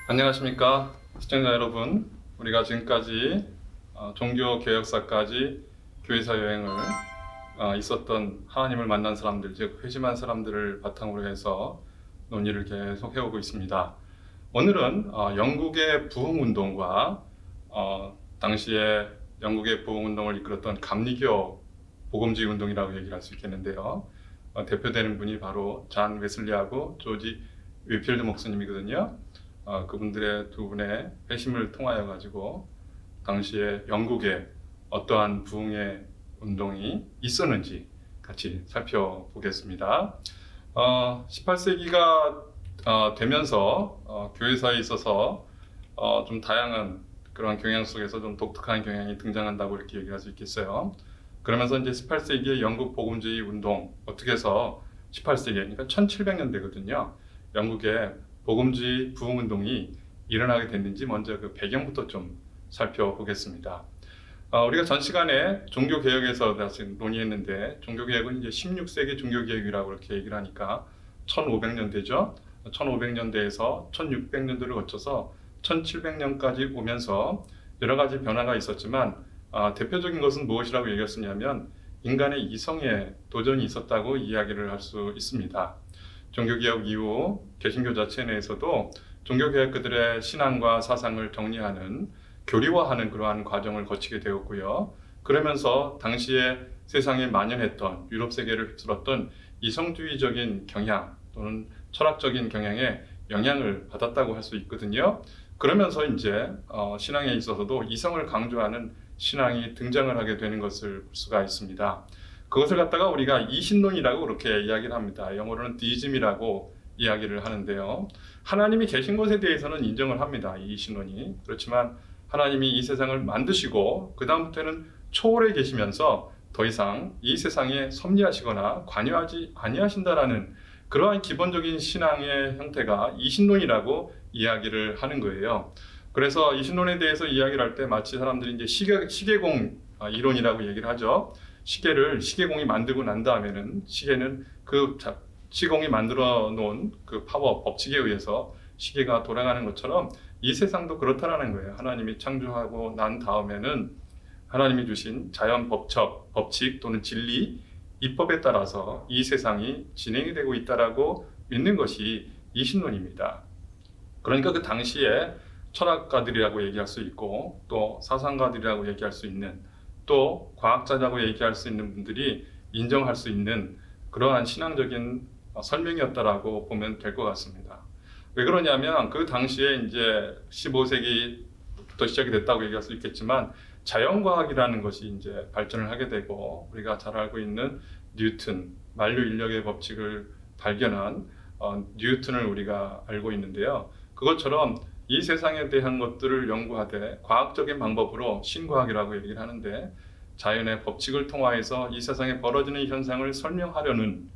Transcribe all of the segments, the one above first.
안녕하십니까 시청자 여러분. 우리가 지금까지 종교개혁사까지 교회사 여행을 있었던 하나님을 만난 사람들, 즉 회심한 사람들을 바탕으로 해서 논의를 계속 해오고 있습니다. 오늘은 영국의 부흥운동과 당시에 영국의 부흥운동을 이끌었던 감리교 복음주의 운동이라고 얘기를 할 수 있겠는데요. 대표되는 분이 바로 잔 웨슬리하고 조지 위필드 목사님이거든요. 그분들의 두 분의 회심을 통하여 가지고 당시에 영국에 어떠한 부흥의 운동이 있었는지 같이 살펴보겠습니다. 18세기가 되면서 교회사에 있어서 좀 다양한 그런 경향 속에서 좀 독특한 경향이 등장한다고 이렇게 얘기할 수 있겠어요. 그러면서 이제 18세기의 영국 복음주의 운동, 어떻게 해서 18세기, 그러니까 1700년대거든요. 영국에 복음주의 부흥운동이 일어나게 됐는지 먼저 그 배경부터 좀 살펴보겠습니다. 우리가 전 시간에 종교개혁에서 다시 논의했는데, 종교개혁은 이제 16세기 종교개혁이라고 이렇게 얘기를 하니까 1500년대죠. 1500년대에서 1600년대를 거쳐서 1700년까지 오면서 여러 가지 변화가 있었지만, 대표적인 것은 무엇이라고 얘기했었냐면 인간의 이성에 도전이 있었다고 이야기를 할 수 있습니다. 종교개혁 이후 개신교 자체 내에서도 종교개혁가들의 신앙과 사상을 정리하는, 교리화하는 그러한 과정을 거치게 되었고요. 그러면서 당시에 세상에 만연했던, 유럽 세계를 휩쓸었던 이성주의적인 경향 또는 철학적인 경향에 영향을 받았다고 할 수 있거든요. 그러면서 이제 신앙에 있어서도 이성을 강조하는 신앙이 등장을 하게 되는 것을 볼 수가 있습니다. 그것을 갖다가 우리가 이신론이라고 그렇게 이야기를 합니다. 영어로는 디즘이라고 이야기를 하는데요. 하나님이 계신 것에 대해서는 인정을 합니다. 이 신론이. 그렇지만 하나님이 이 세상을 만드시고 그 다음부터는 초월해 계시면서 더 이상 이 세상에 섭리하시거나 관여하지 아니하신다라는 그러한 기본적인 신앙의 형태가 이신론이라고 이야기를 하는 거예요. 그래서 이신론에 대해서 이야기를 할 때 마치 사람들이 이제 시계공 이론이라고 얘기를 하죠. 시계공이 만들고 난 다음에는 시계는 그 시공이 만들어 놓은 그 파워, 법칙에 의해서 시계가 돌아가는 것처럼 이 세상도 그렇다라는 거예요. 하나님이 창조하고 난 다음에는 하나님이 주신 자연 법칙 또는 진리, 입법에 따라서 이 세상이 진행이 되고 있다라고 믿는 것이 이신론입니다. 그러니까 그 당시에 철학가들이라고 얘기할 수 있고 또 사상가들이라고 얘기할 수 있는, 또 과학자라고 얘기할 수 있는 분들이 인정할 수 있는 그러한 신앙적인 설명이었다라고 보면 될 것 같습니다. 왜 그러냐면 그 당시에 이제 15세기부터 시작이 됐다고 얘기할 수 있겠지만 자연과학이라는 것이 이제 발전을 하게 되고, 우리가 잘 알고 있는 뉴턴, 만류 인력의 법칙을 발견한 뉴턴을 우리가 알고 있는데요. 그것처럼 이 세상에 대한 것들을 연구하되 과학적인 방법으로 신과학이라고 얘기를 하는데, 자연의 법칙을 통하여서 이 세상에 벌어지는 현상을 설명하려는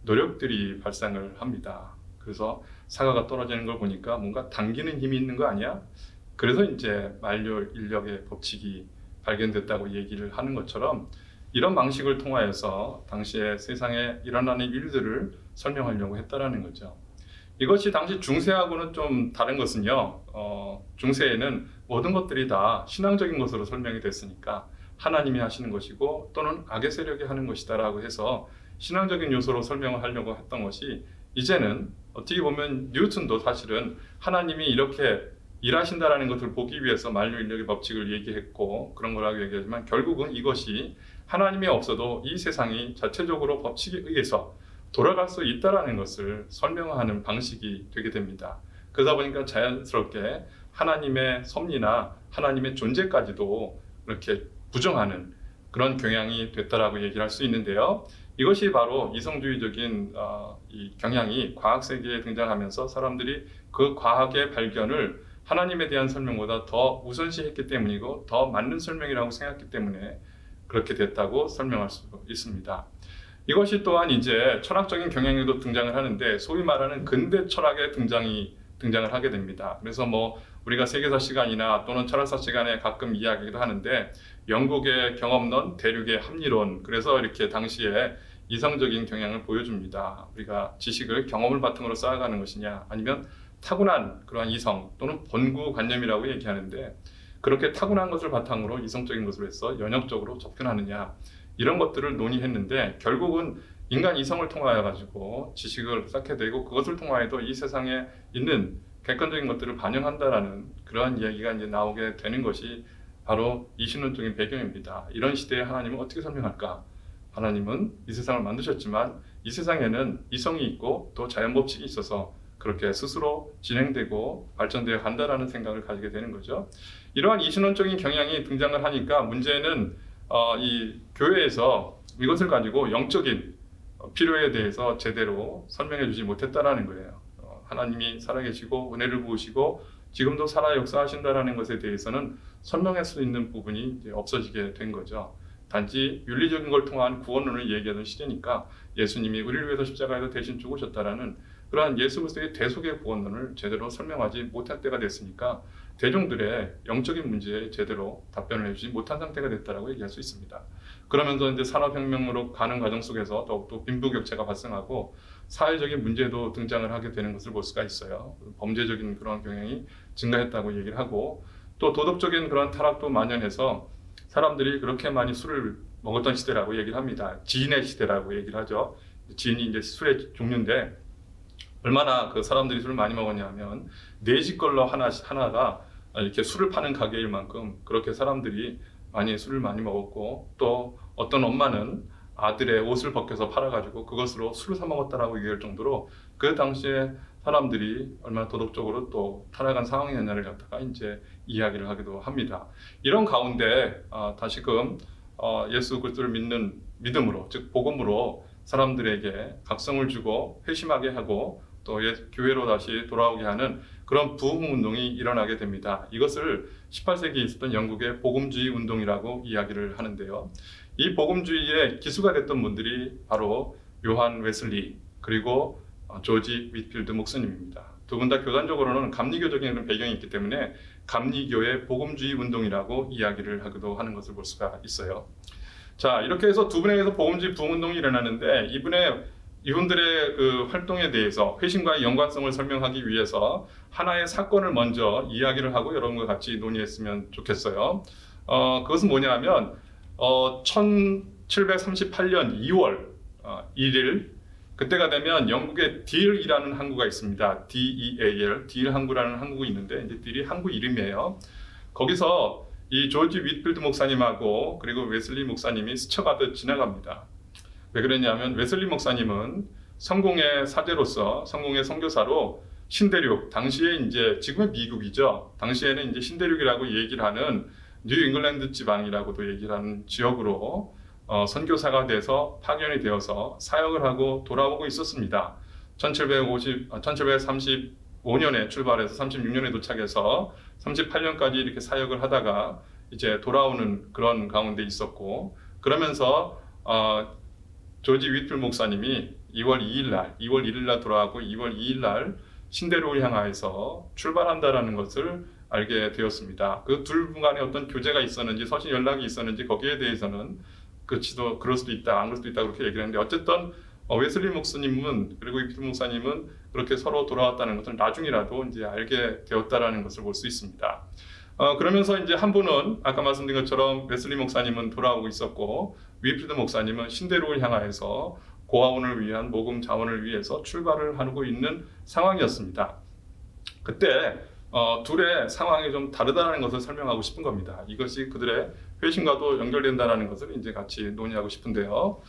노력들이 발생을 합니다. 그래서 사과가 떨어지는 걸 보니까 뭔가 당기는 힘이 있는 거 아니야? 그래서 이제 만류 인력의 법칙이 발견됐다고 얘기를 하는 것처럼 이런 방식을 통하여서 당시에 세상에 일어나는 일들을 설명하려고 했다라는 거죠. 이것이 당시 중세하고는 좀 다른 것은요, 중세에는 모든 것들이 다 신앙적인 것으로 설명이 됐으니까 하나님이 하시는 것이고 또는 악의 세력이 하는 것이다라고 해서 신앙적인 요소로 설명을 하려고 했던 것이, 이제는 어떻게 보면 뉴턴도 사실은 하나님이 이렇게 일하신다라는 것을 보기 위해서 만류 인력의 법칙을 얘기했고 그런 거라고 얘기하지만, 결국은 이것이 하나님이 없어도 이 세상이 자체적으로 법칙에 의해서 돌아갈 수 있다라는 것을 설명하는 방식이 되게 됩니다. 그러다 보니까 자연스럽게 하나님의 섭리나 하나님의 존재까지도 이렇게 부정하는 그런 경향이 됐다라고 얘기를 할 수 있는데요. 이것이 바로 이성주의적인 이 경향이 과학 세계에 등장하면서 사람들이 그 과학의 발견을 하나님에 대한 설명보다 더 우선시했기 때문이고 더 맞는 설명이라고 생각했기 때문에 그렇게 됐다고 설명할 수 있습니다. 이것이 또한 이제 철학적인 경향에도 등장을 하는데, 소위 말하는 근대 철학의 등장을 하게 됩니다. 그래서 뭐 우리가 세계사 시간이나 또는 철학사 시간에 가끔 이야기도 하는데, 영국의 경험론, 대륙의 합리론, 그래서 이렇게 당시에 이성적인 경향을 보여줍니다. 우리가 지식을 경험을 바탕으로 쌓아가는 것이냐, 아니면 타고난 그러한 이성 또는 본구관념이라고 얘기하는데, 그렇게 타고난 것을 바탕으로 이성적인 것으로 해서 연역적으로 접근하느냐, 이런 것들을 논의했는데, 결국은 인간 이성을 통하여 가지고 지식을 쌓게 되고, 그것을 통하여도 이 세상에 있는 객관적인 것들을 반영한다라는 그러한 이야기가 이제 나오게 되는 것이 바로 이 신론적인 배경입니다. 이런 시대에 하나님은 어떻게 설명할까? 하나님은 이 세상을 만드셨지만 이 세상에는 이성이 있고 또 자연 법칙이 있어서 그렇게 스스로 진행되고 발전되어 간다라는 생각을 가지게 되는 거죠. 이러한 이신론적인 경향이 등장을 하니까 문제는 이 교회에서 이것을 가지고 영적인 필요에 대해서 제대로 설명해 주지 못했다라는 거예요. 하나님이 살아계시고 은혜를 부으시고 지금도 살아 역사하신다라는 것에 대해서는 설명할 수 있는 부분이 이제 없어지게 된 거죠. 단지 윤리적인 걸 통한 구원론을 얘기하던 시대니까 예수님이 우리를 위해서 십자가에서 대신 죽으셨다라는 그러한 예수 그리스도의 대속의 구원론을 제대로 설명하지 못할 때가 됐으니까 대중들의 영적인 문제에 제대로 답변을 해주지 못한 상태가 됐다라고 얘기할 수 있습니다. 그러면서 이제 산업혁명으로 가는 과정 속에서 더욱더 빈부격차가 발생하고 사회적인 문제도 등장을 하게 되는 것을 볼 수가 있어요. 범죄적인 그런 경향이 증가했다고 얘기를 하고, 또 도덕적인 그런 타락도 만연해서 사람들이 그렇게 많이 술을 먹었던 시대라고 얘기를 합니다. 지인의 시대라고 얘기를 하죠. 지인이 이제 술의 종류인데, 얼마나 그 사람들이 술을 많이 먹었냐면 4집 걸로 하나가 이렇게 술을 파는 가게일 만큼 그렇게 사람들이 많이 술을 많이 먹었고, 또 어떤 엄마는 아들의 옷을 벗겨서 팔아가지고 그것으로 술을 사 먹었다라고 얘기할 정도로 그 당시에 사람들이 얼마나 도덕적으로 또 타락한 상황이었냐를 갖다가 이제 이야기를 하기도 합니다. 이런 가운데 다시금 예수 그리스도를 믿는 믿음으로, 즉 복음으로 사람들에게 각성을 주고 회심하게 하고 또 교회로 다시 돌아오게 하는 그런 부흥 운동이 일어나게 됩니다. 이것을 18세기에 있었던 영국의 복음주의 운동이라고 이야기를 하는데요. 이 복음주의의 기수가 됐던 분들이 바로 요한 웨슬리 그리고 조지 윗필드 목사님입니다. 두 분 다 교단적으로는 감리교적인 그런 배경이 있기 때문에 감리교의 복음주의 운동이라고 이야기를 하기도 하는 것을 볼 수가 있어요. 자, 이렇게 해서 두 분에 의해서 복음주의 부흥운동이 일어나는데, 이분들의 그 활동에 대해서 회심과의 연관성을 설명하기 위해서 하나의 사건을 먼저 이야기를 하고 여러분과 같이 논의했으면 좋겠어요. 그것은 뭐냐면 1738년 2월 1일 그때가 되면 영국의 딜이라는 항구가 있습니다. DEAL, 딜 항구라는 항구가 있는데 이제 딜이 항구 이름이에요. 거기서 이 조지 윗필드 목사님하고 그리고 웨슬리 목사님이 스쳐가듯 지나갑니다. 왜 그랬냐면 웨슬리 목사님은 성공의 사제로서, 성공의 선교사로 신대륙, 당시에 이제 지금의 미국이죠. 당시에는 이제 신대륙이라고 얘기를 하는 뉴 잉글랜드 지방이라고도 얘기를 하는 지역으로 선교사가 돼서 파견이 되어서 사역을 하고 돌아오고 있었습니다. 1735년에 출발해서 36년에 도착해서 38년까지 이렇게 사역을 하다가 이제 돌아오는 그런 가운데 있었고, 그러면서 조지 윗필 목사님이 2월 1일 날 돌아가고 2월 2일 날 신대륙을 향하여서 출발한다라는 것을 알게 되었습니다. 그 둘 간에 어떤 교제가 있었는지, 서신 연락이 있었는지 거기에 대해서는 그럴 수도 있다, 안 그럴 수도 있다 그렇게 얘기를 했는데, 어쨌든 웨슬리 목사님은 그리고 윗필 목사님은 그렇게 서로 돌아왔다는 것을 나중이라도 이제 알게 되었다라는 것을 볼 수 있습니다. 그러면서 이제 한 분은 아까 말씀드린 것처럼 웨슬리 목사님은 돌아오고 있었고, 윗필드 목사님은 신대륙을 향하여서 고아원을 위한 모금 자원을 위해서 출발을 하고 있는 상황이었습니다. 그때 둘의 상황이 좀 다르다는 것을 설명하고 싶은 겁니다. 이것이 그들의 회심과도 연결된다는 것을 이제 같이 논의하고 싶은데요.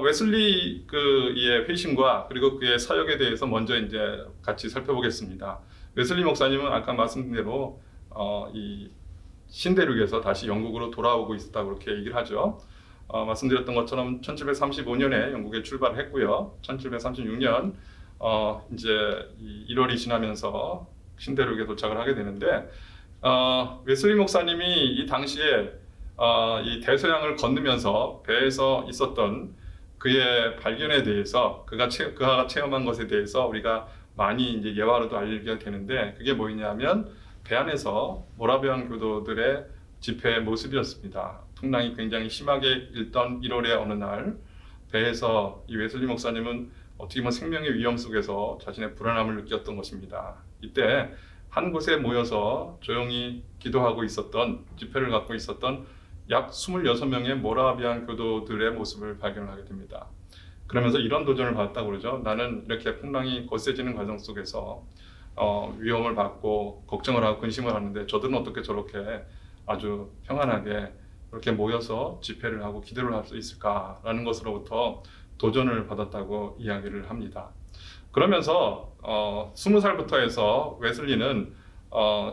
웨슬리 그의 회심과 그리고 그의 사역에 대해서 먼저 이제 같이 살펴보겠습니다. 웨슬리 목사님은 아까 말씀드린 대로 이 신대륙에서 다시 영국으로 돌아오고 있었다고 그렇게 얘기를 하죠. 말씀드렸던 것처럼 1735년에 영국에 출발을 했고요. 1736년 이제 1월이 지나면서 신대륙에 도착을 하게 되는데, 웨슬리 목사님이 이 당시에 이 대서양을 건너면서 배에서 있었던 그의 발견에 대해서 그가 체험한 것에 대해서 우리가 많이 이제 예화로도 알게 되는데, 그게 뭐냐면 배 안에서 모라비안 교도들의 집회의 모습이었습니다. 풍랑이 굉장히 심하게 일던 1월의 어느 날 배에서 이 웨슬리 목사님은 어떻게 보면 생명의 위험 속에서 자신의 불안함을 느꼈던 것입니다. 이때 한 곳에 모여서 조용히 기도하고 있었던, 집회를 갖고 있었던 약 26명의 모라비안 교도들의 모습을 발견하게 됩니다. 그러면서 이런 도전을 받았다고 그러죠. 나는 이렇게 풍랑이 거세지는 과정 속에서 위험을 받고 걱정을 하고 근심을 하는데 저들은 어떻게 저렇게 아주 평안하게 그렇게 모여서 집회를 하고 기도를 할 수 있을까라는 것으로부터 도전을 받았다고 이야기를 합니다. 그러면서 20살부터 해서 웨슬리는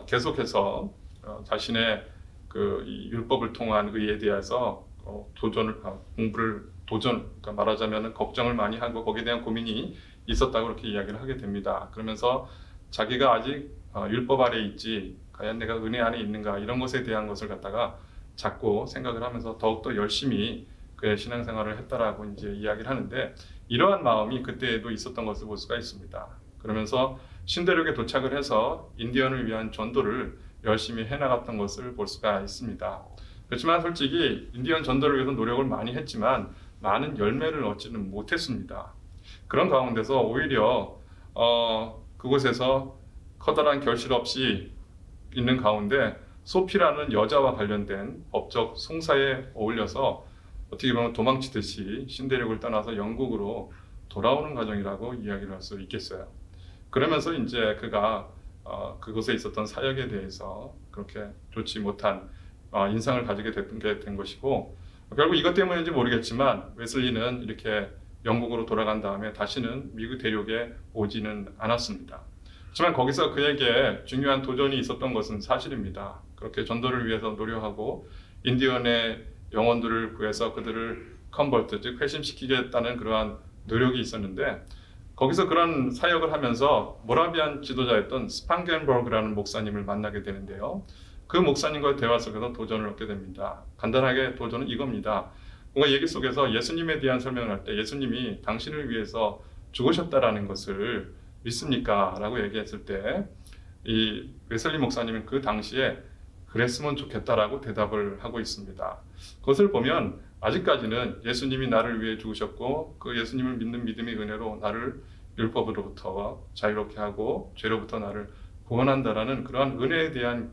계속해서 자신의 이 율법을 통한 의에 대해서 그러니까 말하자면 걱정을 많이 하고 거기에 대한 고민이 있었다고 그렇게 이야기를 하게 됩니다. 그러면서 자기가 아직 율법 아래 있지, 과연 내가 은혜 안에 있는가, 이런 것에 대한 것을 갖다가 자꾸 생각을 하면서 더욱더 열심히 그의 신앙생활을 했다라고 이제 이야기를 하는데, 이러한 마음이 그때에도 있었던 것을 볼 수가 있습니다. 그러면서 신대륙에 도착을 해서 인디언을 위한 전도를 열심히 해나갔던 것을 볼 수가 있습니다. 그렇지만 솔직히 인디언 전도를 위해서 노력을 많이 했지만 많은 열매를 얻지는 못했습니다. 그런 가운데서 오히려 그곳에서 커다란 결실 없이 있는 가운데 소피라는 여자와 관련된 법적 송사에 어울려서 어떻게 보면 도망치듯이 신대륙을 떠나서 영국으로 돌아오는 과정이라고 이야기를 할 수 있겠어요. 그러면서 이제 그가 그곳에 있었던 사역에 대해서 그렇게 좋지 못한 인상을 가지게 된 것이고, 결국 이것 때문인지 모르겠지만 웨슬리는 이렇게 영국으로 돌아간 다음에 다시는 미국 대륙에 오지는 않았습니다. 하지만 거기서 그에게 중요한 도전이 있었던 것은 사실입니다. 그렇게 전도를 위해서 노력하고 인디언의 영혼들을 구해서 그들을 컨버트, 즉 회심시키겠다는 그러한 노력이 있었는데, 거기서 그런 사역을 하면서 모라비안 지도자였던 스판겐버그라는 목사님을 만나게 되는데요. 그 목사님과의 대화 속에서 도전을 얻게 됩니다. 간단하게 도전은 이겁니다. 뭔가 얘기 속에서 예수님에 대한 설명을 할 때 예수님이 당신을 위해서 죽으셨다라는 것을 믿습니까? 라고 얘기했을 때 이 웨슬리 목사님은 그 당시에 그랬으면 좋겠다라고 대답을 하고 있습니다. 그것을 보면 아직까지는 예수님이 나를 위해 죽으셨고 그 예수님을 믿는 믿음의 은혜로 나를 율법으로부터 자유롭게 하고 죄로부터 나를 구원한다라는 그러한 은혜에 대한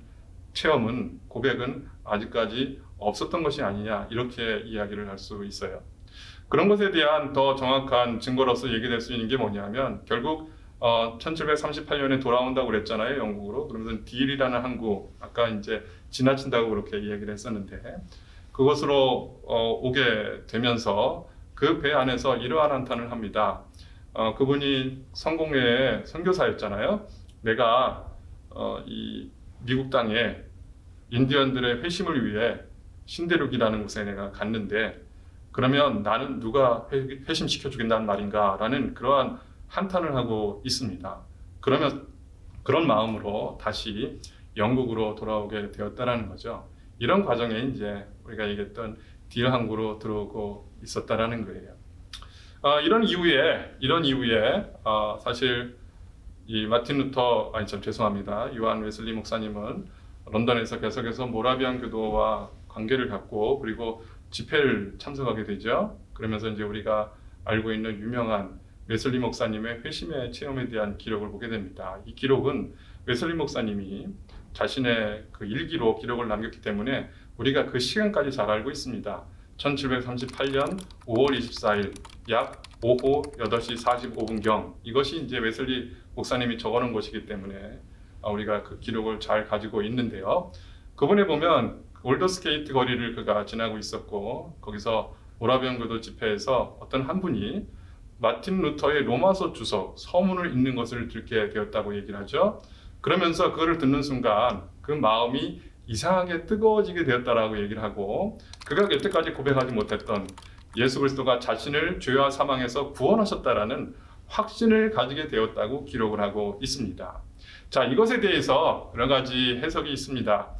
체험은, 고백은 아직까지 없었던 것이 아니냐, 이렇게 이야기를 할 수 있어요. 그런 것에 대한 더 정확한 증거로서 얘기될 수 있는 게 뭐냐면, 결국 1738년에 돌아온다고 그랬잖아요, 영국으로. 그러면서 딜이라는 항구, 아까 이제 지나친다고 그렇게 이야기를 했었는데, 그것으로 오게 되면서 그 배 안에서 이러한 한탄을 합니다. 그분이 성공회의 선교사였잖아요. 내가 이 미국 땅에 인디언들의 회심을 위해 신대륙이라는 곳에 내가 갔는데, 그러면 나는 누가 회심시켜 주겠다는 말인가? 라는 그러한 한탄을 하고 있습니다. 그러면 그런 마음으로 다시 영국으로 돌아오게 되었다라는 거죠. 이런 과정에 이제 우리가 얘기했던 딜 항구로 들어오고 있었다라는 거예요. 이런 이후에 사실 이 요한 웨슬리 목사님은 런던에서 계속해서 모라비안 교도와 관계를 갖고 그리고 집회를 참석하게 되죠. 그러면서 이제 우리가 알고 있는 유명한 웨슬리 목사님의 회심의 체험에 대한 기록을 보게 됩니다. 이 기록은 웨슬리 목사님이 자신의 그 일기로 기록을 남겼기 때문에 우리가 그 시간까지 잘 알고 있습니다. 1738년 5월 24일 약 오후 8시 45분경, 이것이 이제 웨슬리 목사님이 적어놓은 것이기 때문에 우리가 그 기록을 잘 가지고 있는데요. 그분에 보면 올더스게이트 거리를 그가 지나고 있었고, 거기서 모라비안 교도 집회에서 어떤 한 분이 마틴 루터의 로마서 주석, 서문을 읽는 것을 듣게 되었다고 얘기를 하죠. 그러면서 그거를 듣는 순간 그 마음이 이상하게 뜨거워지게 되었다라고 얘기를 하고, 그가 여태까지 고백하지 못했던 예수 그리스도가 자신을 죄와 사망에서 구원하셨다라는 확신을 가지게 되었다고 기록을 하고 있습니다. 자, 이것에 대해서 여러 가지 해석이 있습니다.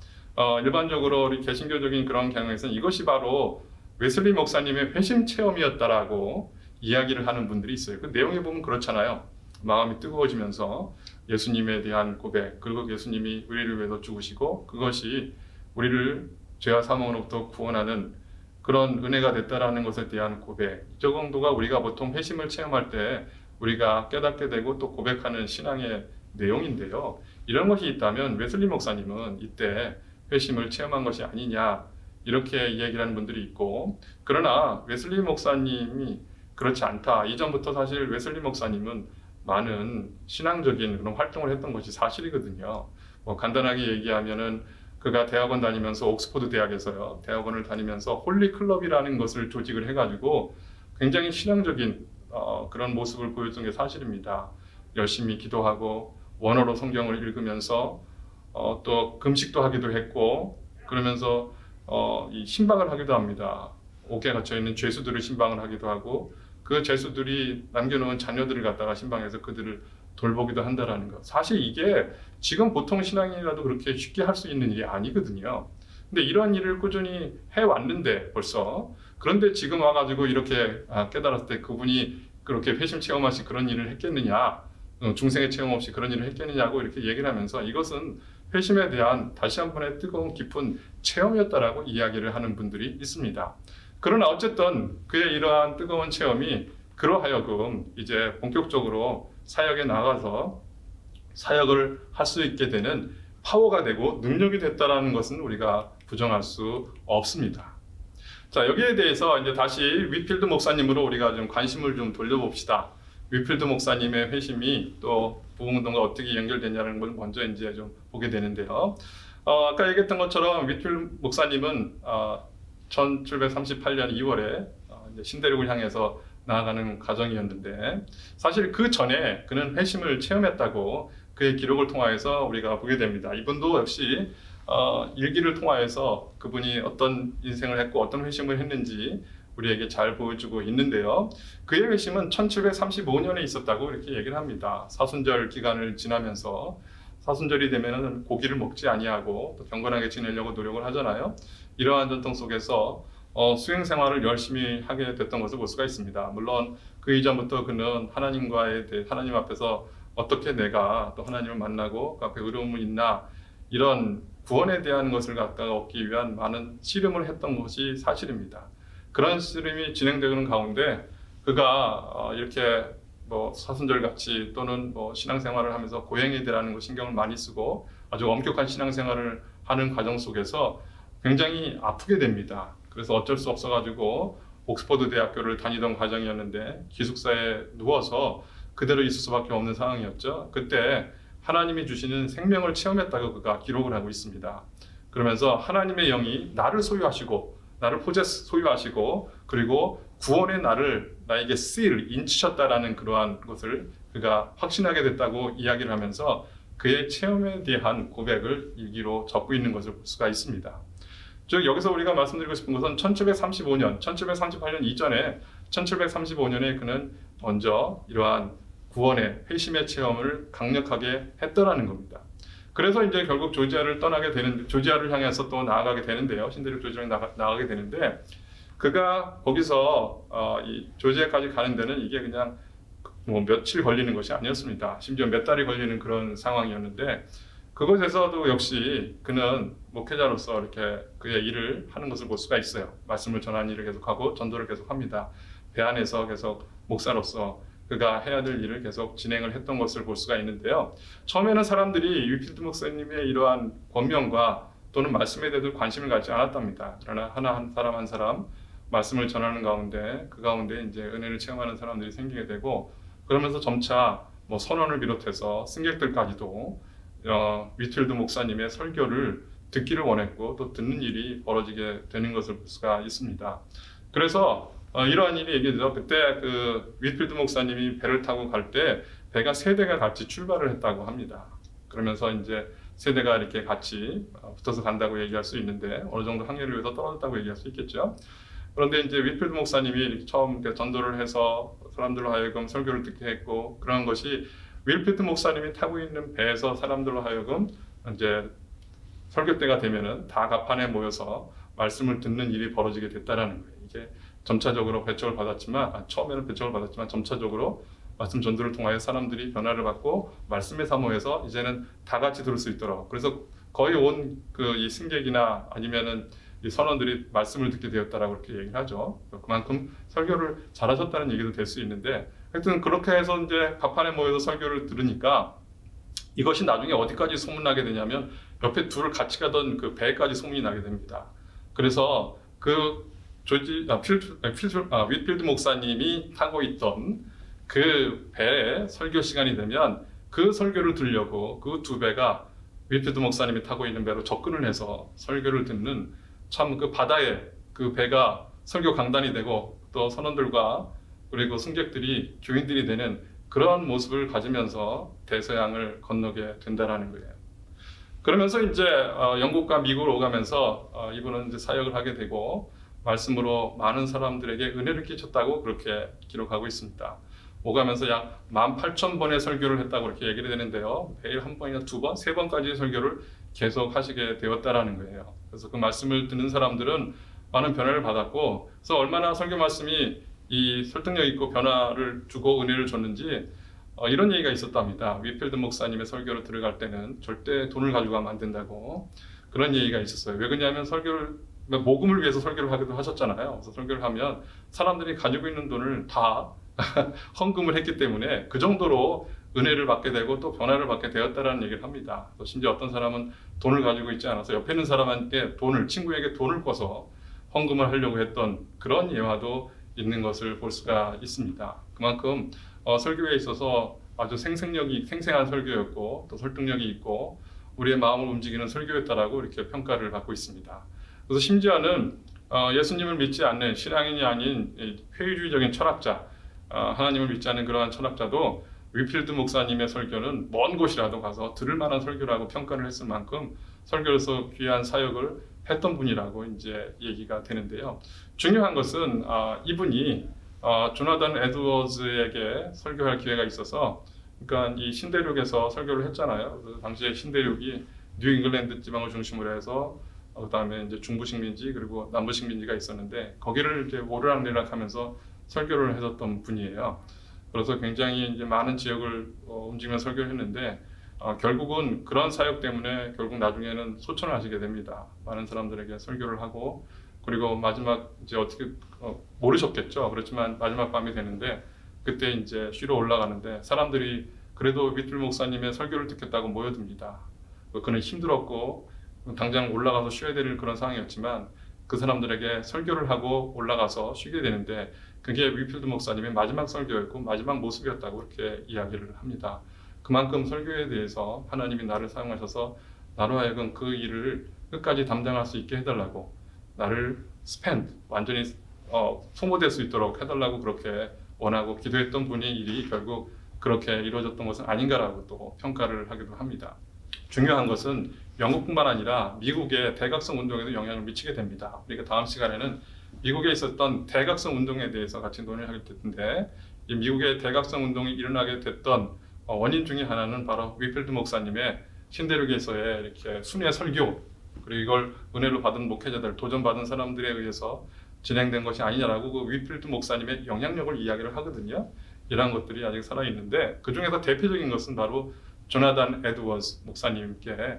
일반적으로 우리 개신교적인 그런 경향에서는 이것이 바로 웨슬리 목사님의 회심 체험이었다라고 이야기를 하는 분들이 있어요. 그 내용에 보면 그렇잖아요. 마음이 뜨거워지면서 예수님에 대한 고백, 그리고 예수님이 우리를 위해서 죽으시고 그것이 우리를 죄와 사망으로부터 구원하는 그런 은혜가 됐다라는 것에 대한 고백, 이 정도가 우리가 보통 회심을 체험할 때 우리가 깨닫게 되고 또 고백하는 신앙의 내용인데요. 이런 것이 있다면 웨슬리 목사님은 이때 회심을 체험한 것이 아니냐 이렇게 이야기를 하는 분들이 있고, 그러나 웨슬리 목사님이 그렇지 않다. 이전부터 사실 웨슬리 목사님은 많은 신앙적인 그런 활동을 했던 것이 사실이거든요. 뭐 간단하게 얘기하면은 그가 대학원 다니면서 옥스퍼드 대학에서요, 대학원을 다니면서 홀리 클럽이라는 것을 조직을 해가지고 굉장히 신앙적인 그런 모습을 보여준 게 사실입니다. 열심히 기도하고 원어로 성경을 읽으면서 또 금식도 하기도 했고, 그러면서 이 신방을 하기도 합니다. 옥에 갇혀 있는 죄수들을 신방을 하기도 하고, 그 죄수들이 남겨놓은 자녀들을 갖다가 신방해서 그들을 돌보기도 한다라는 것. 사실 이게 지금 보통 신앙인이라도 그렇게 쉽게 할 수 있는 일이 아니거든요. 근데 이런 일을 꾸준히 해왔는데 벌써, 그런데 지금 와가지고 이렇게 깨달았을 때 그분이 그렇게 회심 체험 없이 그런 일을 했겠느냐, 중생의 체험 없이 그런 일을 했겠느냐고 이렇게 얘기를 하면서 이것은 회심에 대한 다시 한 번의 뜨거운 깊은 체험이었다라고 이야기를 하는 분들이 있습니다. 그러나 어쨌든 그의 이러한 뜨거운 체험이 그로 하여금 이제 본격적으로 사역에 나가서 사역을 할 수 있게 되는 파워가 되고 능력이 됐다라는 것은 우리가 부정할 수 없습니다. 자, 여기에 대해서 이제 다시 위필드 목사님으로 우리가 좀 관심을 좀 돌려봅시다. 위필드 목사님의 회심이 또 부흥운동과 어떻게 연결되냐는 걸 먼저 이제 좀 보게 되는데요. 아까 얘기했던 것처럼 위필드 목사님은 1738년 2월에 이제 신대륙을 향해서 나아가는 과정이었는데, 사실 그 전에 그는 회심을 체험했다고 그의 기록을 통하여서 우리가 보게 됩니다. 이분도 역시 일기를 통하여서 그분이 어떤 인생을 했고 어떤 회심을 했는지 우리에게 잘 보여주고 있는데요. 그의 회심은 1735년에 있었다고 이렇게 얘기를 합니다. 사순절 기간을 지나면서, 사순절이 되면은 고기를 먹지 아니하고 또 경건하게 지내려고 노력을 하잖아요. 이러한 전통 속에서 수행 생활을 열심히 하게 됐던 것을 볼 수가 있습니다. 물론 그 이전부터 그는 하나님 앞에서 어떻게 내가 또 하나님을 만나고 그 앞에 의로움이 있나, 이런 구원에 대한 것을 갖다가 얻기 위한 많은 씨름을 했던 것이 사실입니다. 그런 씨름이 진행되는 가운데 그가 이렇게 뭐 사순절 같이 또는 뭐 신앙생활을 하면서 고행에 대한 신경을 많이 쓰고 아주 엄격한 신앙생활을 하는 과정 속에서 굉장히 아프게 됩니다. 그래서 어쩔 수 없어가지고 옥스퍼드 대학교를 다니던 과정이었는데 기숙사에 누워서 그대로 있을 수밖에 없는 상황이었죠. 그때 하나님이 주시는 생명을 체험했다고 그가 기록을 하고 있습니다. 그러면서 하나님의 영이 나를 소유하시고 나를 소유하시고 그리고 구원의 날을 나에게 인치셨다라는 그러한 것을 그가 확신하게 됐다고 이야기를 하면서 그의 체험에 대한 고백을 일기로 적고 있는 것을 볼 수가 있습니다. 즉 여기서 우리가 말씀드리고 싶은 것은 1735년, 1738년 이전에 1735년에 그는 먼저 이러한 구원의 회심의 체험을 강력하게 했더라는 겁니다. 그래서 이제 결국 조지아를 향해서 또 나아가게 되는데요. 신대륙 조지아를 나가게 되는데, 그가 거기서 이 조지아까지 가는 데는 이게 그냥 뭐 며칠 걸리는 것이 아니었습니다. 심지어 몇 달이 걸리는 그런 상황이었는데, 그곳에서도 역시 그는 목회자로서 이렇게 그의 일을 하는 것을 볼 수가 있어요. 말씀을 전하는 일을 계속하고 전도를 계속합니다. 배 안에서 계속 목사로서 그가 해야 될 일을 계속 진행을 했던 것을 볼 수가 있는데요. 처음에는 사람들이 위필드 목사님의 이러한 권면과 또는 말씀에 대해서 관심을 갖지 않았답니다. 그러나 한 사람 한 사람 말씀을 전하는 가운데 그 가운데 이제 은혜를 체험하는 사람들이 생기게 되고, 그러면서 점차 뭐 선원을 비롯해서 승객들까지도 위필드 목사님의 설교를 듣기를 원했고 또 듣는 일이 벌어지게 되는 것을 볼 수가 있습니다. 그래서 이러한 일이 얘기되죠. 그때 그 위필드 목사님이 배를 타고 갈 때 배가 세 대가 같이 출발을 했다고 합니다. 그러면서 이제 세 대가 이렇게 같이 붙어서 간다고 얘기할 수 있는데 어느 정도 항해를 위해서 떨어졌다고 얘기할 수 있겠죠. 그런데 이제 위필드 목사님이 처음 전도를 해서 사람들로 하여금 설교를 듣게 했고, 그런 것이 위필드 목사님이 타고 있는 배에서 사람들로 하여금 이제 설교 때가 되면은 다 갑판에 모여서 말씀을 듣는 일이 벌어지게 됐다라는 거예요. 이게 점차적으로 처음에는 배척을 받았지만 점차적으로 말씀 전도를 통하여 사람들이 변화를 받고 말씀의 사모해서 이제는 다 같이 들을 수 있도록, 그래서 거의 온 이 승객이나 아니면은 이 선원들이 말씀을 듣게 되었다라고 그렇게 얘기를 하죠. 그만큼 설교를 잘하셨다는 얘기도 될 수 있는데, 하여튼 그렇게 해서 이제 갑판에 모여서 설교를 들으니까 이것이 나중에 어디까지 소문나게 되냐면 옆에 둘을 같이 가던 그 배까지 소문이 나게 됩니다. 그래서 그 윗필드 목사님이 타고 있던 그 배에 설교 시간이 되면 그 설교를 들으려고 그 두 배가 윗필드 목사님이 타고 있는 배로 접근을 해서 설교를 듣는, 참 그 바다에 그 배가 설교 강단이 되고 또 선원들과 그리고 승객들이 교인들이 되는 그런 모습을 가지면서 대서양을 건너게 된다라는 거예요. 그러면서 이제 영국과 미국으로 오가면서 이분은 이제 사역을 하게 되고 말씀으로 많은 사람들에게 은혜를 끼쳤다고 그렇게 기록하고 있습니다. 오가면서 약 18,000번의 설교를 했다고 이렇게 얘기를 되는데요. 매일 한 번이나 두 번, 세 번까지 설교를 계속 하시게 되었다라는 거예요. 그래서 그 말씀을 듣는 사람들은 많은 변화를 받았고, 그래서 얼마나 설교 말씀이 이 설득력 있고 변화를 주고 은혜를 줬는지 이런 얘기가 있었답니다. 윗필드 목사님의 설교를 들어갈 때는 절대 돈을 가져가면 안 된다고 그런 얘기가 있었어요. 왜 그러냐면 모금을 위해서 설교를 하기도 하셨잖아요. 그래서 설교를 하면 사람들이 가지고 있는 돈을 다 헌금을 했기 때문에 그 정도로 은혜를 받게 되고 또 변화를 받게 되었다라는 얘기를 합니다. 심지어 어떤 사람은 돈을 가지고 있지 않아서 옆에 있는 사람한테 친구에게 돈을 꿔서 헌금을 하려고 했던 그런 예화도 있는 것을 볼 수가 있습니다. 그만큼 설교에 있어서 아주 생생한 설교였고 또 설득력이 있고 우리의 마음을 움직이는 설교였다라고 이렇게 평가를 받고 있습니다. 그래서 심지어는 예수님을 믿지 않는 신앙인이 아닌 회의주의적인 철학자, 하나님을 믿지 않는 그러한 철학자도 윗필드 목사님의 설교는 먼 곳이라도 가서 들을 만한 설교라고 평가를 했을 만큼 설교로서 귀한 사역을 했던 분이라고 이제 얘기가 되는데요. 중요한 것은 이분이 조나단 에드워즈에게 설교할 기회가 있어서, 그러니까 이 신대륙에서 설교를 했잖아요. 그래서 당시에 신대륙이 뉴 잉글랜드 지방을 중심으로 해서 그다음에 이제 중부 식민지 그리고 남부 식민지가 있었는데 거기를 이제 오르락내락하면서 설교를 해줬던 분이에요. 그래서 굉장히 이제 많은 지역을 움직이며 설교를 했는데 결국은 그런 사역 때문에 결국 나중에는 소천을 하시게 됩니다. 많은 사람들에게 설교를 하고 그리고 마지막 이제 어떻게 모르셨겠죠. 그렇지만 마지막 밤이 되는데 그때 이제 쉬러 올라가는데 사람들이 그래도 윗필드 목사님의 설교를 듣겠다고 모여듭니다. 그는 힘들었고 당장 올라가서 쉬어야 되는 그런 상황이었지만 그 사람들에게 설교를 하고 올라가서 쉬게 되는데 그게 윗필드 목사님의 마지막 설교였고 마지막 모습이었다고 그렇게 이야기를 합니다. 그만큼 설교에 대해서 하나님이 나를 사용하셔서 나로 하여금 그 일을 끝까지 담당할 수 있게 해달라고, 나를 완전히 소모될 수 있도록 해달라고 그렇게 원하고 기도했던 분의 일이 결국 그렇게 이루어졌던 것은 아닌가라고 또 평가를 하기도 합니다. 중요한 것은 영국뿐만 아니라 미국의 대각성 운동에도 영향을 미치게 됩니다. 그러니까 다음 시간에는 미국에 있었던 대각성 운동에 대해서 같이 논의를 하게 됐는데, 이 미국의 대각성 운동이 일어나게 됐던 원인 중에 하나는 바로 윗필드 목사님의 신대륙에서의 이렇게 순회 설교, 그리고 이걸 은혜로 받은 목회자들, 도전받은 사람들에 의해서 진행된 것이 아니냐라고 그 윗필드 목사님의 영향력을 이야기를 하거든요. 이러한 것들이 아직 살아있는데 그 중에서 대표적인 것은 바로 조나단 에드워즈 목사님께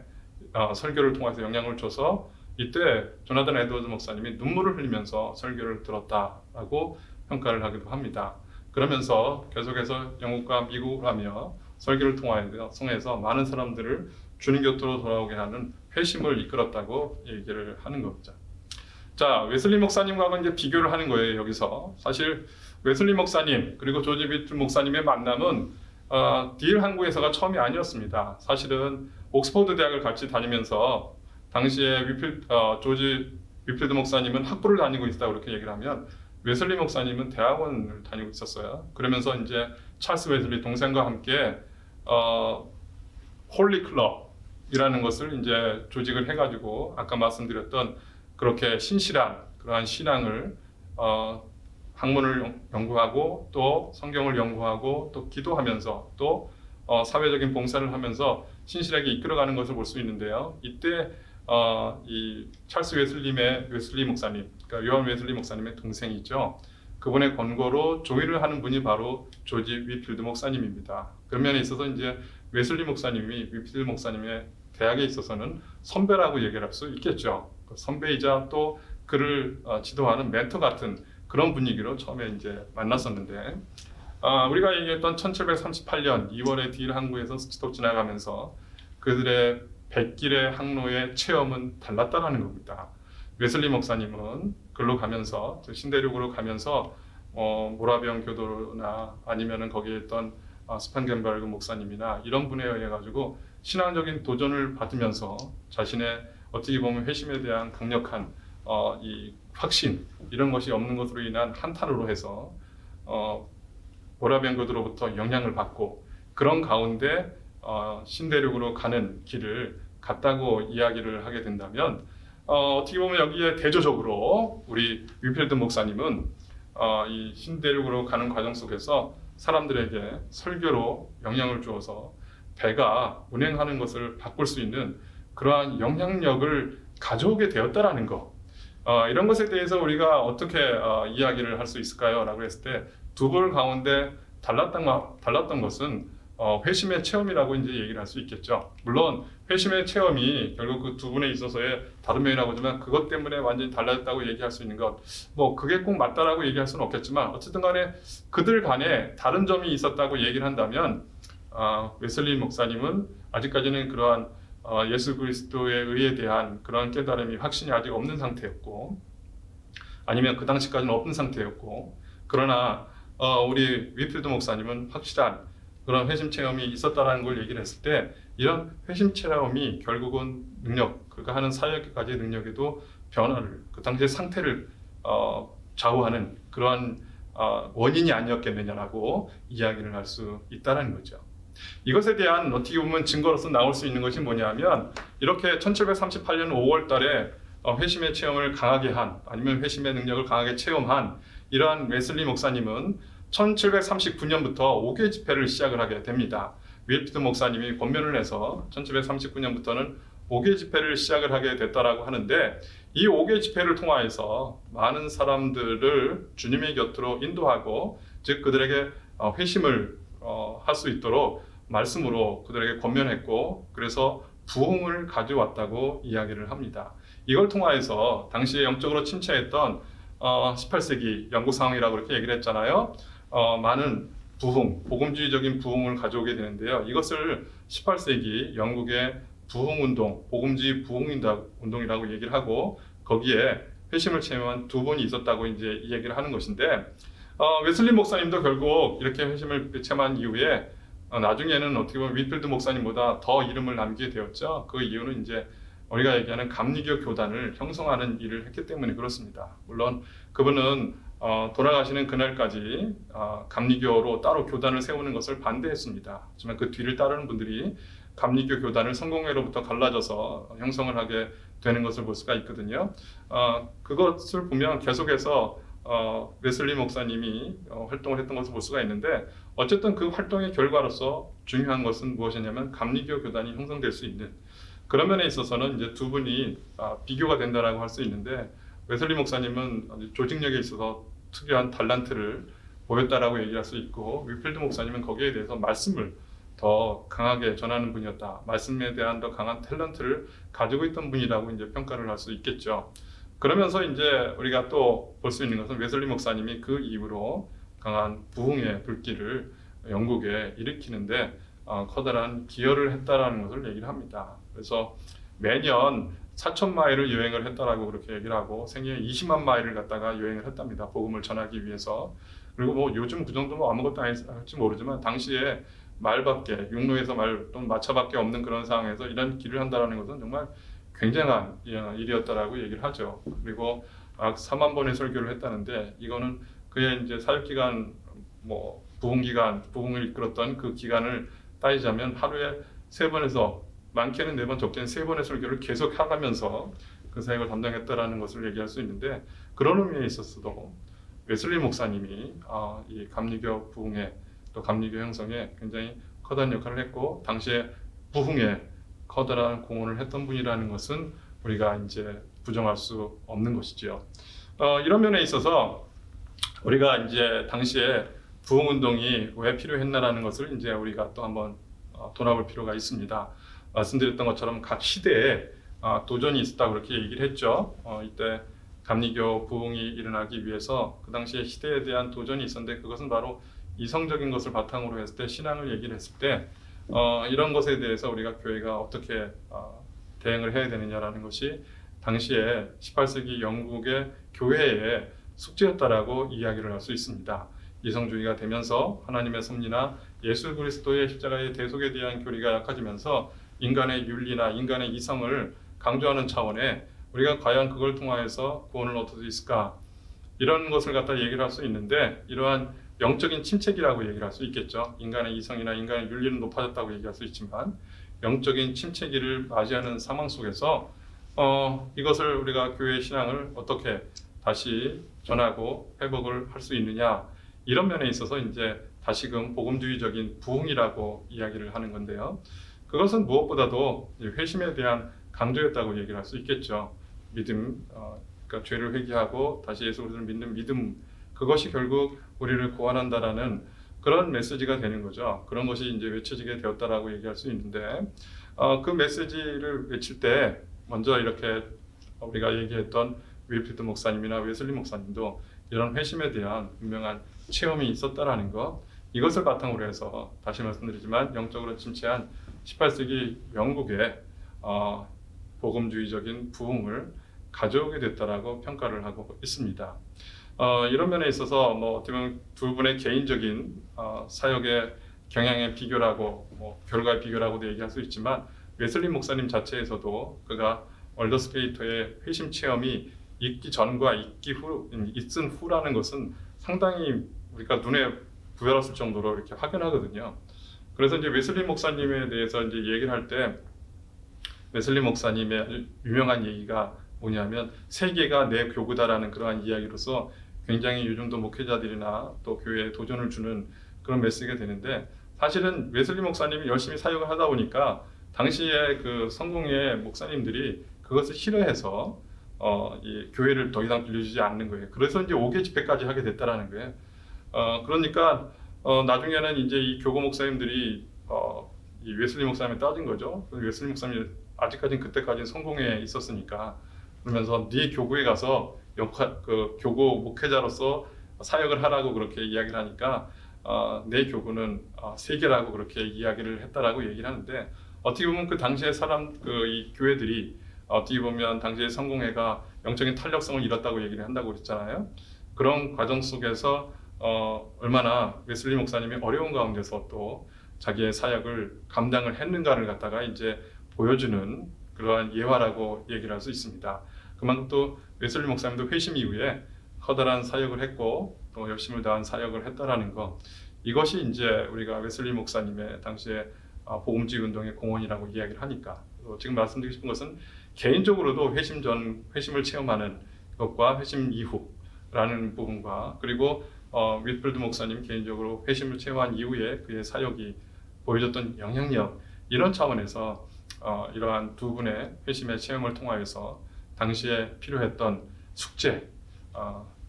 설교를 통해서 영향을 줘서 이때 조나단 에드워즈 목사님이 눈물을 흘리면서 설교를 들었다라고 평가를 하기도 합니다. 그러면서 계속해서 영국과 미국을 하며 설교를 통해서 많은 사람들을 주님 곁으로 돌아오게 하는 회심을 이끌었다고 얘기를 하는 거죠. 자, 웨슬리 목사님과 이제 비교를 하는 거예요. 여기서 사실 웨슬리 목사님 그리고 조지 윗필드 목사님의 만남은 딜 항구에서가 처음이 아니었습니다. 사실은 옥스퍼드 대학을 같이 다니면서 당시에 조지 윗필드 목사님은 학부를 다니고 있다고 그렇게 얘기를 하면 웨슬리 목사님은 대학원을 다니고 있었어요. 그러면서 이제 찰스 웨슬리 동생과 함께 홀리 클럽이라는 것을 이제 조직을 해가지고 아까 말씀드렸던 그렇게 신실한 그러한 신앙을 학문을 연구하고 또 성경을 연구하고 또 기도하면서 또 사회적인 봉사를 하면서 신실하게 이끌어가는 것을 볼 수 있는데요. 이때 이 찰스 웨슬리 목사님, 그러니까 요한 웨슬리 목사님의 동생이죠. 그분의 권고로 조의를 하는 분이 바로 조지 윗필드 목사님입니다. 그런 면에 있어서 이제 웨슬리 목사님이 윗필드 목사님의 대학에 있어서는 선배라고 얘기를 할 수 있겠죠. 선배이자 또 그를 지도하는 멘토 같은 그런 분위기로 처음에 이제 만났었는데 우리가 얘기했던 1738년 2월에 딜 항구에서 스치톡 지나가면서 그들의 백길의 항로의 체험은 달랐다라는 겁니다. 웨슬리 목사님은 글로 가면서 신대륙으로 가면서 모라비언 교도나 아니면은 거기에 있던 스판겐버그 목사님이나 이런 분에 의해 가지고 신앙적인 도전을 받으면서 자신의 어떻게 보면 회심에 대한 강력한 이 확신 이런 것이 없는 것으로 인한 한탄으로 해서 모라비언 교도로부터 영향을 받고 그런 가운데 신대륙으로 가는 길을 갔다고 이야기를 하게 된다면 어떻게 보면 여기에 대조적으로 우리 위필드 목사님은 이 신대륙으로 가는 과정 속에서 사람들에게 설교로 영향을 주어서 배가 운행하는 것을 바꿀 수 있는 그러한 영향력을 가져오게 되었다라는 것. 이런 것에 대해서 우리가 어떻게 이야기를 할 수 있을까요? 라고 했을 때 두 분 가운데 달랐던 것은 회심의 체험이라고 이제 얘기를 할 수 있겠죠. 물론 회심의 체험이 결국 그 두 분에 있어서의 다른 면이라고 하지만 그것 때문에 완전히 달라졌다고 얘기할 수 있는 것, 뭐 그게 꼭 맞다라고 얘기할 수는 없겠지만 어쨌든 간에 그들 간에 다른 점이 있었다고 얘기를 한다면 웨슬리 목사님은 아직까지는 그러한 예수 그리스도의 의에 대한 그런 깨달음이 확신이 아직 없는 상태였고 아니면 그 당시까지는 없는 상태였고 그러나 우리 위필드 목사님은 확실한 그런 회심 체험이 있었다라는 걸 얘기를 했을 때 이런 회심 체험이 결국은 능력, 그가 하는 사역까지의 능력에도 변화를, 그 당시의 상태를 좌우하는 그러한 원인이 아니었겠느냐라고 이야기를 할 수 있다는 거죠. 이것에 대한 어떻게 보면 증거로서 나올 수 있는 것이 뭐냐면 이렇게 1738년 5월 달에 회심의 체험을 강하게 한 아니면 회심의 능력을 강하게 체험한 이러한 웨슬리 목사님은 1739년부터 5개 집회를 시작을 하게 됩니다. 윌피드 목사님이 권면을 해서 1739년부터는 5개 집회를 시작을 하게 됐다라고 하는데 이 5개 집회를 통하여서 많은 사람들을 주님의 곁으로 인도하고 즉 그들에게 회심을 할 수 있도록 말씀으로 그들에게 권면했고 그래서 부흥을 가져왔다고 이야기를 합니다. 이걸 통하여서 당시에 영적으로 침체했던 18세기 영국 상황이라고 그렇게 얘기를 했잖아요. 많은 부흥, 복음주의적인 부흥을 가져오게 되는데요. 이것을 18세기 영국의 부흥운동, 복음주의 부흥운동이라고 얘기를 하고 거기에 회심을 체험한 두 분이 있었다고 이제 이 얘기를 하는 것인데 웨슬리 목사님도 결국 이렇게 회심을 체험한 이후에 나중에는 어떻게 보면 윈필드 목사님보다 더 이름을 남기게 되었죠. 그 이유는 이제 우리가 얘기하는 감리교 교단을 형성하는 일을 했기 때문에 그렇습니다. 물론 그분은 돌아가시는 그날까지 감리교로 따로 교단을 세우는 것을 반대했습니다. 하지만 그 뒤를 따르는 분들이 감리교 교단을 성공회로부터 갈라져서 형성을 하게 되는 것을 볼 수가 있거든요. 그것을 보면 계속해서 웨슬리 목사님이 활동을 했던 것을 볼 수가 있는데 어쨌든 그 활동의 결과로서 중요한 것은 무엇이냐면 감리교 교단이 형성될 수 있는 그런 면에 있어서는 이제 두 분이 비교가 된다라고 할 수 있는데 웨슬리 목사님은 조직력에 있어서 특유한 달란트를 보였다라고 얘기할 수 있고 윌필드 목사님은 거기에 대해서 말씀을 더 강하게 전하는 분이었다. 말씀에 대한 더 강한 탤런트를 가지고 있던 분이라고 이제 평가를 할 수 있겠죠. 그러면서 이제 우리가 또 볼 수 있는 것은 웨슬리 목사님이 그 이후로 강한 부흥의 불길을 영국에 일으키는데 커다란 기여를 했다라는 것을 얘기를 합니다. 그래서 매년 4,000마일을 여행을 했다라고 그렇게 얘기를 하고 생애 20만 마일을 갖다가 여행을 했답니다. 복음을 전하기 위해서. 그리고 뭐 요즘 그 정도면 아무것도 아닐지 모르지만 당시에 말밖에 육로에서 말 또는 마차밖에 없는 그런 상황에서 이런 길을 한다라는 것은 정말 굉장한 일이었다라고 얘기를 하죠. 그리고 4만 번의 설교를 했다는데 이거는 그의 이제 사역 기간, 뭐 부흥 기간, 부흥을 이끌었던 그 기간을 따지자면 하루에 3번에서 많게는 4번, 적게는 3번의 설교를 계속 하면서 그 사역을 담당했다라는 것을 얘기할 수 있는데 그런 의미에 있어서도 웨슬리 목사님이 이 감리교 부흥에 또 감리교 형성에 굉장히 커다란 역할을 했고 당시에 부흥에 커다란 공헌을 했던 분이라는 것은 우리가 이제 부정할 수 없는 것이죠. 이런 면에 있어서 우리가 이제 당시에 부흥운동이 왜 필요했나라는 것을 이제 우리가 또 한번 돌아볼 필요가 있습니다. 말씀드렸던 것처럼 각 시대에 도전이 있었다고 그렇게 얘기를 했죠. 이때 감리교 부흥이 일어나기 위해서 그 당시에 시대에 대한 도전이 있었는데 그것은 바로 이성적인 것을 바탕으로 했을 때 신앙을 얘기를 했을 때 이런 것에 대해서 우리가 교회가 어떻게 대응을 해야 되느냐라는 것이 당시에 18세기 영국의 교회의 숙제였다라고 이야기를 할 수 있습니다. 이성주의가 되면서 하나님의 섭리나 예수 그리스도의 십자가의 대속에 대한 교리가 약해지면서 인간의 윤리나 인간의 이성을 강조하는 차원에 우리가 과연 그걸 통하여서 구원을 얻을 수 있을까? 이런 것을 갖다 얘기를 할 수 있는데 이러한 영적인 침체기라고 얘기를 할 수 있겠죠. 인간의 이성이나 인간의 윤리는 높아졌다고 얘기할 수 있지만 영적인 침체기를 맞이하는 상황 속에서 이것을 우리가 교회의 신앙을 어떻게 다시 전하고 회복을 할 수 있느냐 이런 면에 있어서 이제 다시금 복음주의적인 부흥이라고 이야기를 하는 건데요. 그것은 무엇보다도 회심에 대한 강조였다고 얘기를 할 수 있겠죠. 믿음, 그러니까 죄를 회개하고 다시 예수 그리스도를 믿는 믿음, 그것이 결국 우리를 구원한다라는 그런 메시지가 되는 거죠. 그런 것이 이제 외쳐지게 되었다라고 얘기할 수 있는데 그 메시지를 외칠 때 먼저 이렇게 우리가 얘기했던 윌프리드 목사님이나 웨슬리 목사님도 이런 회심에 대한 분명한 체험이 있었다라는 것, 이것을 바탕으로 해서 다시 말씀드리지만 영적으로 침체한 18세기 영국의 복음주의적인 부흥을 가져오게 됐다라고 평가를 하고 있습니다. 이런 면에 있어서 어떻게 보면 두 분의 개인적인 사역의 경향의 비교라고 결과의 비교라고도 얘기할 수 있지만 웨슬리 목사님 자체에서도 그가 얼더스페이터의 회심 체험이 있기 전과 있은 후라는 것은 상당히 우리가 눈에 부여했을 정도로 이렇게 확연하거든요. 그래서 이제 웨슬리 목사님에 대해서 이제 얘기를 할 때 웨슬리 목사님의 유명한 얘기가 뭐냐면 세계가 내 교구다라는 그러한 이야기로서 굉장히 요즘도 목회자들이나 또 교회에 도전을 주는 그런 메시지가 되는데 사실은 웨슬리 목사님이 열심히 사역을 하다 보니까 당시에 그 성공의 목사님들이 그것을 싫어해서 이 교회를 더 이상 빌려주지 않는 거예요. 그래서 이제 5개 집회까지 하게 됐다라는 거예요. 그러니까 나중에는 이제 이 교구 목사님들이 이 웨슬리 목사님을 따진 거죠. 웨슬리 목사님이 아직까지는 그때까지는 성공에 있었으니까 그러면서 네 교구에 가서 그 교구 목회자로서 사역을 하라고 그렇게 이야기를 하니까 내 교구는 세계라고 그렇게 이야기를 했다라고 얘기를 하는데 어떻게 보면 그 당시에 이 교회들이 어떻게 보면 당시의 성공회가 영적인 탄력성을 잃었다고 얘기를 한다고 그랬잖아요. 그런 과정 속에서 얼마나 웨슬리 목사님이 어려운 가운데서 또 자기의 사역을 감당을 했는가를 갖다가 이제 보여주는 그러한 예화라고 얘기를 할 수 있습니다. 그만큼 또 웨슬리 목사님도 회심 이후에 커다란 사역을 했고 또 열심을 다한 사역을 했다라는 것, 이것이 이제 우리가 웨슬리 목사님의 당시에 복음주의 운동의 공헌이라고 이야기를 하니까 지금 말씀드리고 싶은 것은 개인적으로도 회심을 체험하는 것과 회심 이후라는 부분과 그리고 윌프리드 목사님 개인적으로 회심을 체험한 이후에 그의 사역이 보여줬던 영향력, 이런 차원에서 이러한 두 분의 회심의 체험을 통하여서 당시에 필요했던 숙제,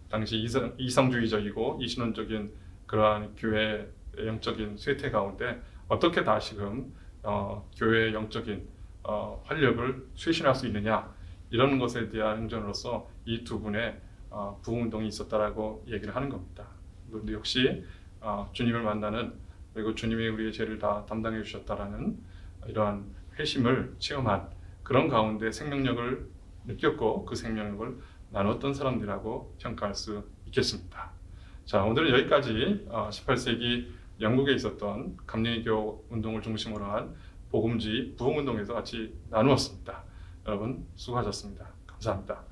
당시 이성주의적이고 이신론적인 그러한 교회의 영적인 쇠퇴 가운데 어떻게 다시금 교회의 영적인 활력을 쇄신할 수 있느냐, 이런 것에 대한 행전으로서 이 두 분의 부흥운동이 있었다라고 얘기를 하는 겁니다. 우리도 역시 주님을 만나는, 그리고 주님이 우리의 죄를 다 담당해 주셨다라는 이러한 회심을 체험한 그런 가운데 생명력을 느꼈고 그 생명력을 나눴던 사람들이라고 평가할 수 있겠습니다. 자, 오늘은 여기까지 18세기 영국에 있었던 감리교 운동을 중심으로 한 복음주의 부흥운동에서 같이 나누었습니다. 여러분 수고하셨습니다. 감사합니다.